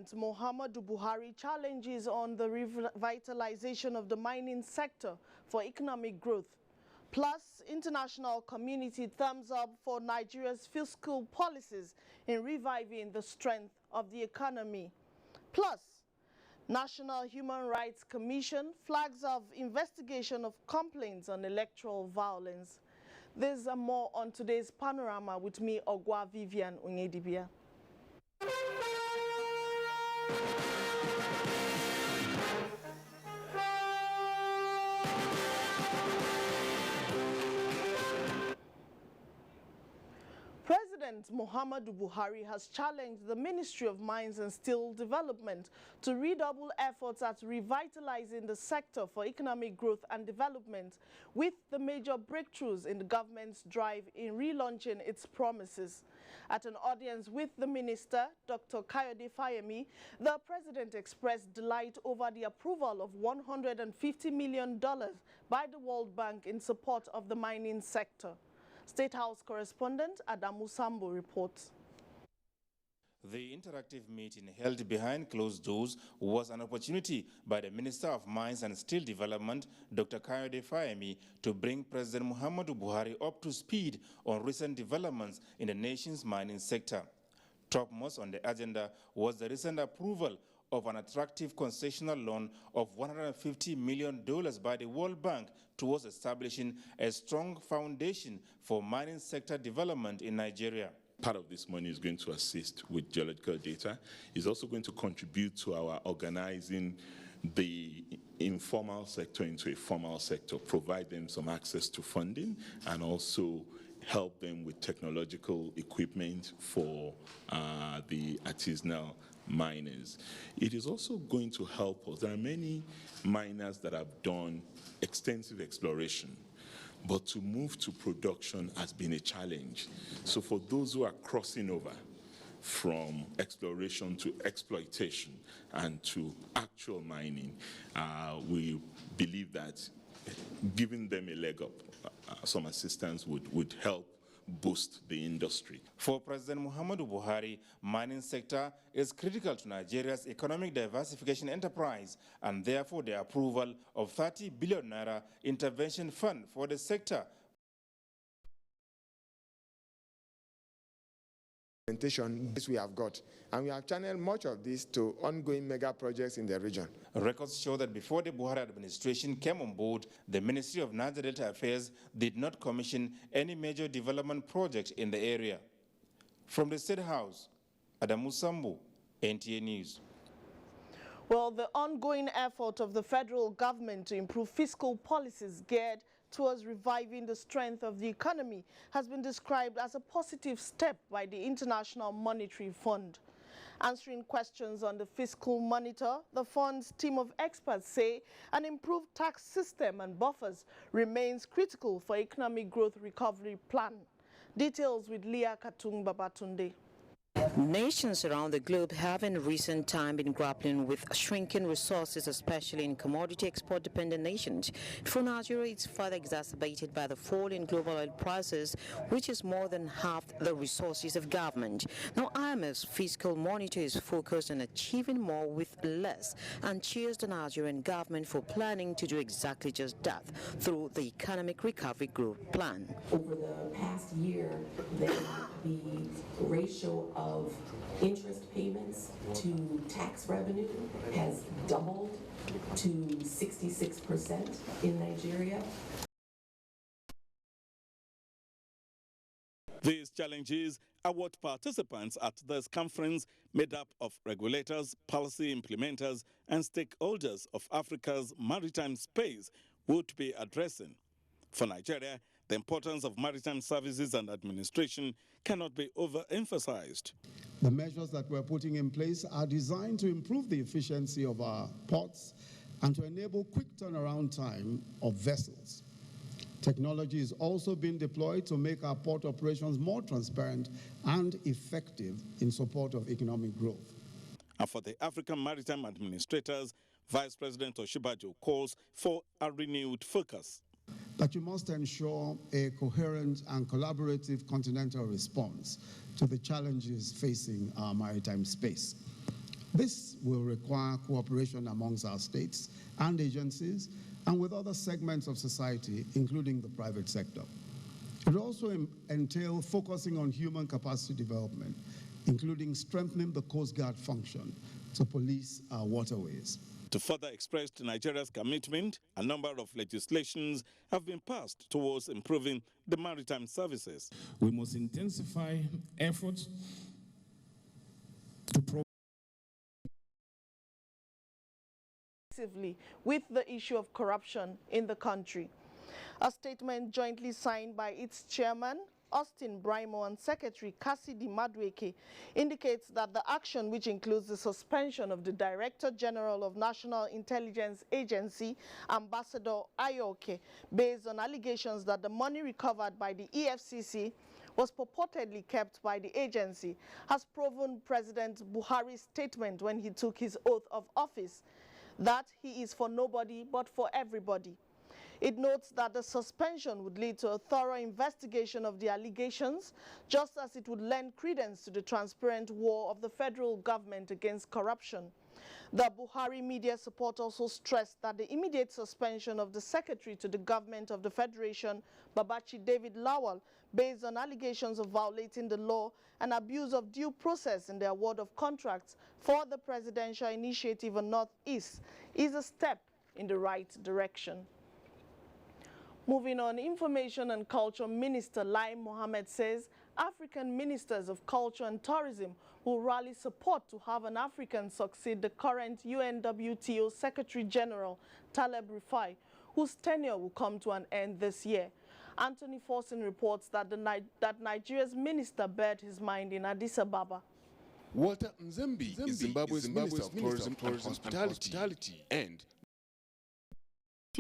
President Muhammadu Buhari challenges on the revitalization of the mining sector for economic growth. Plus, international community thumbs up for Nigeria's fiscal policies in reviving the strength of the economy. Plus, National Human Rights Commission flags of investigation of complaints on electoral violence. There's more on today's Panorama with me, Ogwa Vivian Ungedibia. President Muhammadu Buhari has challenged the Ministry of Mines and Steel Development to redouble efforts at revitalizing the sector for economic growth and development, with the major breakthroughs in the government's drive in relaunching its promises. At an audience with the minister, Dr. Kayode Fayemi, the president expressed delight over the approval of $150 million by the World Bank in support of the mining sector. State House correspondent Adamu Sambo reports. The interactive meeting held behind closed doors was an opportunity by the Minister of Mines and Steel Development, Dr. Kayode Fayemi, to bring President Muhammadu Buhari up to speed on recent developments in the nation's mining sector. Topmost on the agenda was the recent approval of an attractive concessional loan of $150 million by the World Bank towards establishing a strong foundation for mining sector development in Nigeria. Part of this money is going to assist with geological data. It's also going to contribute to our organizing the informal sector into a formal sector, provide them some access to funding, and also help them with technological equipment for the artisanal miners. It is also going to help us. There are many miners that have done extensive exploration, but to move to production has been a challenge. So for those who are crossing over from exploration to exploitation and to actual mining, we believe that giving them a leg up, some assistance would help boost the industry. For President Muhammadu Buhari, mining sector is critical to Nigeria's economic diversification enterprise, and therefore the approval of 30 billion naira intervention fund for the sector. This we have got, and we have channeled much of this to ongoing mega projects in the region. Records show that before the Buhari administration came on board, the Ministry of Niger Delta Affairs did not commission any major development project in the area. From the State House, Adamu Sambo, NTA News. Well, the ongoing effort of the federal government to improve fiscal policies geared towards reviving the strength of the economy has been described as a positive step by the International Monetary Fund. Answering questions on the fiscal monitor, the fund's team of experts say an improved tax system and buffers remains critical for economic growth recovery plan. Details with Leah Katung Babatunde. Nations around the globe have in recent time been grappling with shrinking resources, especially in commodity export-dependent nations. For Nigeria, it's further exacerbated by the fall in global oil prices, which is more than half the resources of government. Now, IMF's fiscal monitor is focused on achieving more with less and cheers the Nigerian government for planning to do exactly just that through the Economic Recovery Group Plan. Over the past year, the ratio of interest payments to tax revenue has doubled to 66% in Nigeria. These challenges are what participants at this conference, made up of regulators, policy implementers, and stakeholders of Africa's maritime space, would be addressing. For Nigeria, the importance of maritime services and administration cannot be overemphasized. The measures that we're putting in place are designed to improve the efficiency of our ports and to enable quick turnaround time of vessels. Technology is also being deployed to make our port operations more transparent and effective in support of economic growth. And for the African Maritime Administrators, Vice President Oshibajo calls for a renewed focus. That you must ensure a coherent and collaborative continental response to the challenges facing our maritime space. This will require cooperation amongst our states and agencies and with other segments of society, including the private sector. It will also entail focusing on human capacity development, including strengthening the Coast Guard function to police our waterways. To further express Nigeria's commitment, a number of legislations have been passed towards improving the maritime services. We must intensify efforts to with the issue of corruption in the country. A statement jointly signed by its chairman, Austin Brimo, and Secretary Cassidy Madueke indicates that the action, which includes the suspension of the Director General of National Intelligence Agency, Ambassador Ayoke, based on allegations that the money recovered by the EFCC was purportedly kept by the agency, has proven President Buhari's statement when he took his oath of office, that he is for nobody but for everybody. It notes that the suspension would lead to a thorough investigation of the allegations, just as it would lend credence to the transparent war of the federal government against corruption. The Buhari media support also stressed that the immediate suspension of the Secretary to the Government of the Federation, Babachi David Lawal, based on allegations of violating the law and abuse of due process in the award of contracts for the Presidential Initiative on Northeast, is a step in the right direction. Moving on, Information and Culture Minister Lai Mohammed says African ministers of culture and tourism will rally support to have an African succeed the current UNWTO Secretary General Taleb Rifai, whose tenure will come to an end this year. Anthony Forson reports that Nigeria's minister bared his mind in Addis Ababa. Walter Nzembi is Zimbabwe's Minister of Tourism and Hospitality and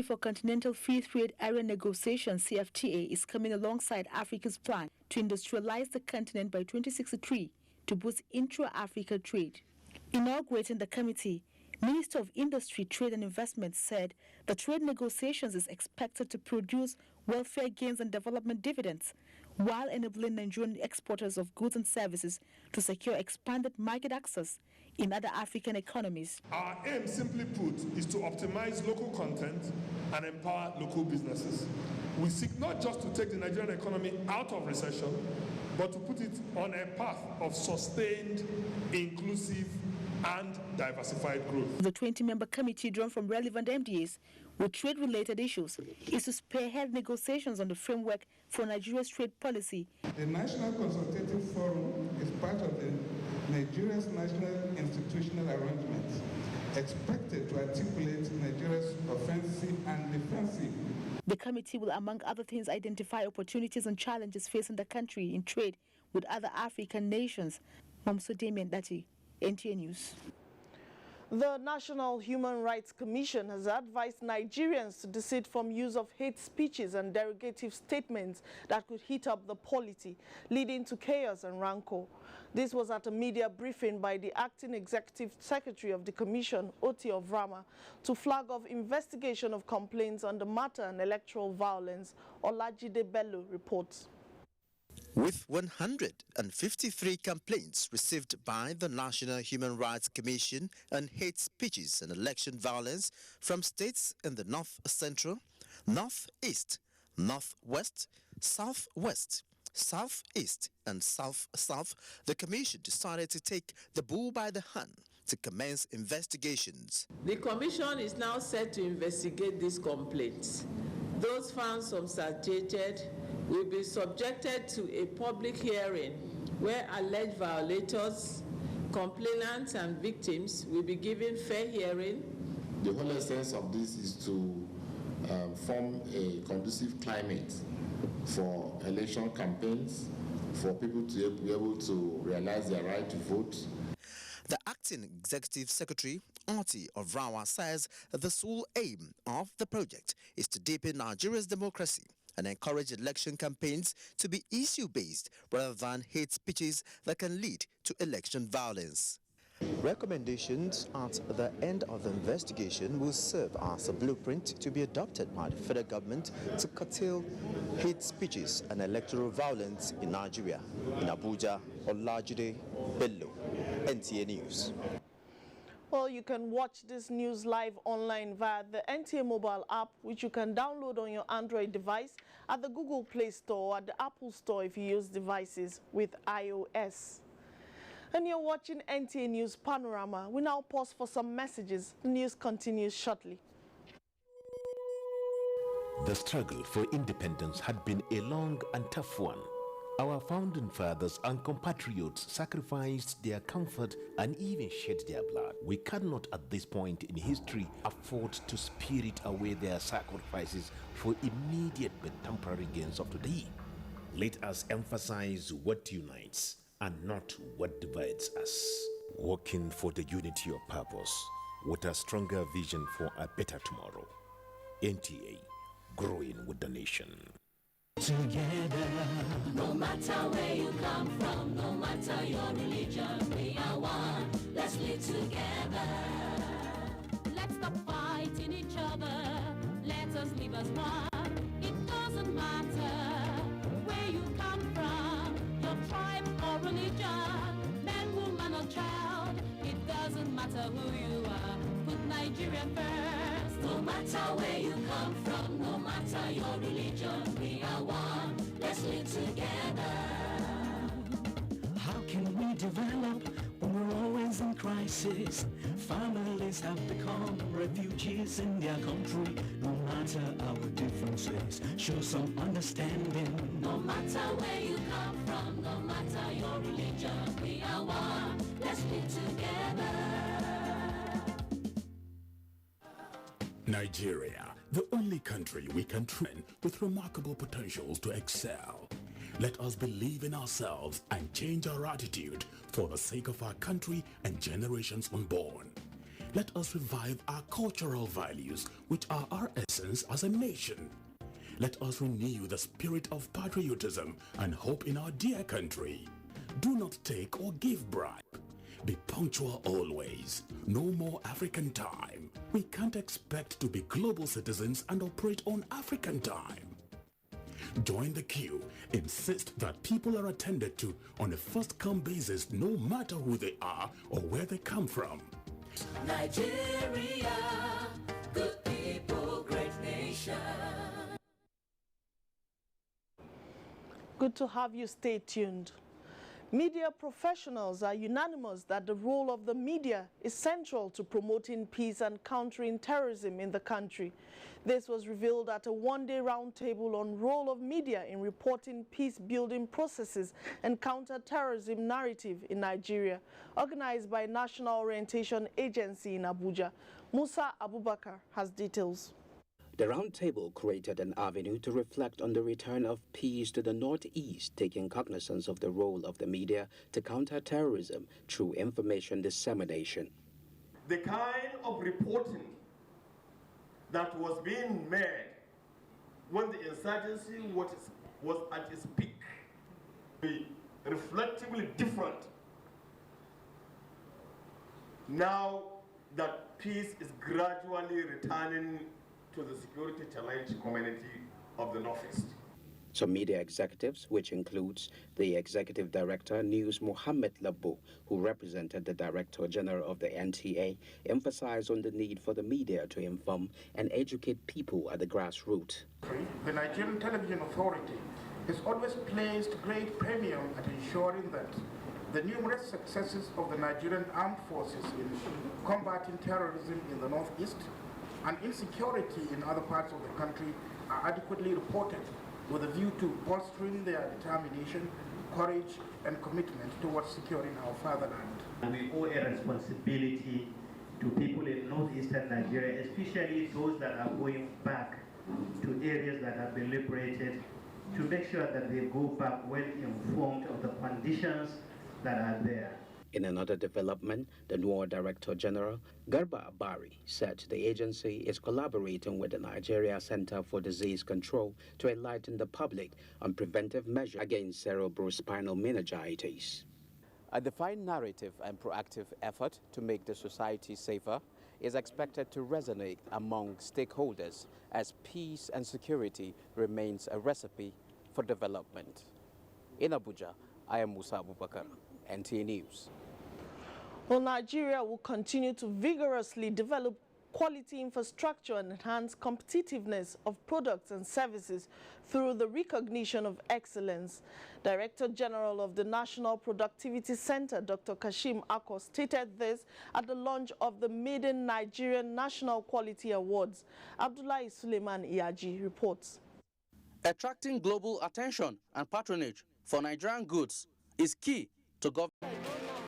for Continental Free Trade Area Negotiations (CFTA) is coming alongside Africa's plan to industrialize the continent by 2063 to boost intra-Africa trade. Inaugurating the committee, Minister of Industry, Trade and Investment said the trade negotiations is expected to produce welfare gains and development dividends, while enabling Nigerian exporters of goods and services to secure expanded market access in other African economies. Our aim, simply put, is to optimize local content and empower local businesses. We seek not just to take the Nigerian economy out of recession, but to put it on a path of sustained, inclusive, and diversified growth. The 20-member committee, drawn from relevant MDAs with trade-related issues, is to spearhead negotiations on the framework for Nigeria's trade policy. The National Consultative Forum is part of Nigeria's national institutional arrangements, expected to articulate Nigeria's offensive and defensive. The committee will, among other things, identify opportunities and challenges facing the country in trade with other African nations. Mamso Damien Dati, NTA News. The National Human Rights Commission has advised Nigerians to desist from use of hate speeches and derogative statements that could heat up the polity, leading to chaos and rancor. This was at a media briefing by the Acting Executive Secretary of the Commission, Oti Ovrama, to flag off investigation of complaints on the matter and electoral violence, Olajide Bello reports. With 153 complaints received by the National Human Rights Commission on hate speeches and election violence from states in the North Central, Northeast, Northwest, Southwest, Southeast and South-South, the Commission decided to take the bull by the horn to commence investigations. The Commission is now set to investigate these complaints. Those found substantiated will be subjected to a public hearing where alleged violators, complainants and victims will be given fair hearing. The whole essence of this is to form a conducive climate for election campaigns, for people to be able to realize their right to vote. The Acting Executive Secretary, Oti Ovrama, says the sole aim of the project is to deepen Nigeria's democracy and encourage election campaigns to be issue-based rather than hate speeches that can lead to election violence. Recommendations at the end of the investigation will serve as a blueprint to be adopted by the federal government to curtail hate speeches and electoral violence in Nigeria. In Abuja, Olajide Bello, NTA News. Well, you can watch this news live online via the NTA mobile app, which you can download on your Android device at the Google Play Store or at the Apple Store if you use devices with iOS. And you're watching NTA News Panorama. We now pause for some messages. The news continues shortly. The struggle for independence had been a long and tough one. Our founding fathers and compatriots sacrificed their comfort and even shed their blood. We cannot at this point in history afford to spirit away their sacrifices for immediate but temporary gains of today. Let us emphasize what unites and not what divides us. Working for the unity of purpose with a stronger vision for a better tomorrow. NTA, growing with the nation. Together, no matter where you come from, no matter your religion, we are one. Let's live together. Let's stop fighting each other. Let us live as one. It doesn't matter where you come from, your tribe or religion, man, woman or child. It doesn't matter who you are. Put Nigeria first. No matter where you come from, no matter your religion, we are one. Let's live together. How can we develop when we're always in crisis? Families have become refugees in their country. No matter our differences, show some understanding. No matter where you come from, no matter your religion, we are one. Let's live together. Nigeria, the only country we can train with remarkable potentials to excel. Let us believe in ourselves and change our attitude for the sake of our country and generations unborn. Let us revive our cultural values, which are our essence as a nation. Let us renew the spirit of patriotism and hope in our dear country. Do not take or give bribe. Be punctual always. No more African time. We can't expect to be global citizens and operate on African time. Join the queue. Insist that people are attended to on a first-come basis, no matter who they are or where they come from. Nigeria, good people, great nation. Good to have you. Stay tuned. Media professionals are unanimous that the role of the media is central to promoting peace and countering terrorism in the country. This was revealed at a one-day roundtable on role of media in reporting peace-building processes and counter-terrorism narrative in Nigeria, organized by National Orientation Agency in Abuja. Musa Abubakar has details. The roundtable created an avenue to reflect on the return of peace to the Northeast, taking cognizance of the role of the media to counter terrorism through information dissemination. The kind of reporting that was being made when the insurgency was at its peak, be reflectively different now that peace is gradually returning to the security challenge community of the Northeast. Some media executives, which includes the Executive Director, News Mohammed Labo, who represented the Director General of the NTA, emphasized on the need for the media to inform and educate people at the grassroots. The Nigerian Television Authority has always placed great premium at ensuring that the numerous successes of the Nigerian armed forces in combating terrorism in the Northeast and insecurity in other parts of the country are adequately reported, with a view to bolstering their determination, courage, and commitment towards securing our fatherland. And we owe a responsibility to people in northeastern Nigeria, especially those that are going back to areas that have been liberated, to make sure that they go back well informed of the conditions that are there. In another development, the NOAA Director General, Garba Abari, said the agency is collaborating with the Nigeria Center for Disease Control to enlighten the public on preventive measures against cerebrospinal meningitis. A defined narrative and proactive effort to make the society safer is expected to resonate among stakeholders as peace and security remains a recipe for development. In Abuja, I am Musa Abubakar, NTA News. Well, Nigeria will continue to vigorously develop quality infrastructure and enhance competitiveness of products and services through the recognition of excellence. Director General of the National Productivity Center, Dr. Kashim Ako, stated this at the launch of the maiden Nigerian National Quality Awards. Abdullahi Suleiman Iyaji reports. Attracting global attention and patronage for Nigerian goods is key to government.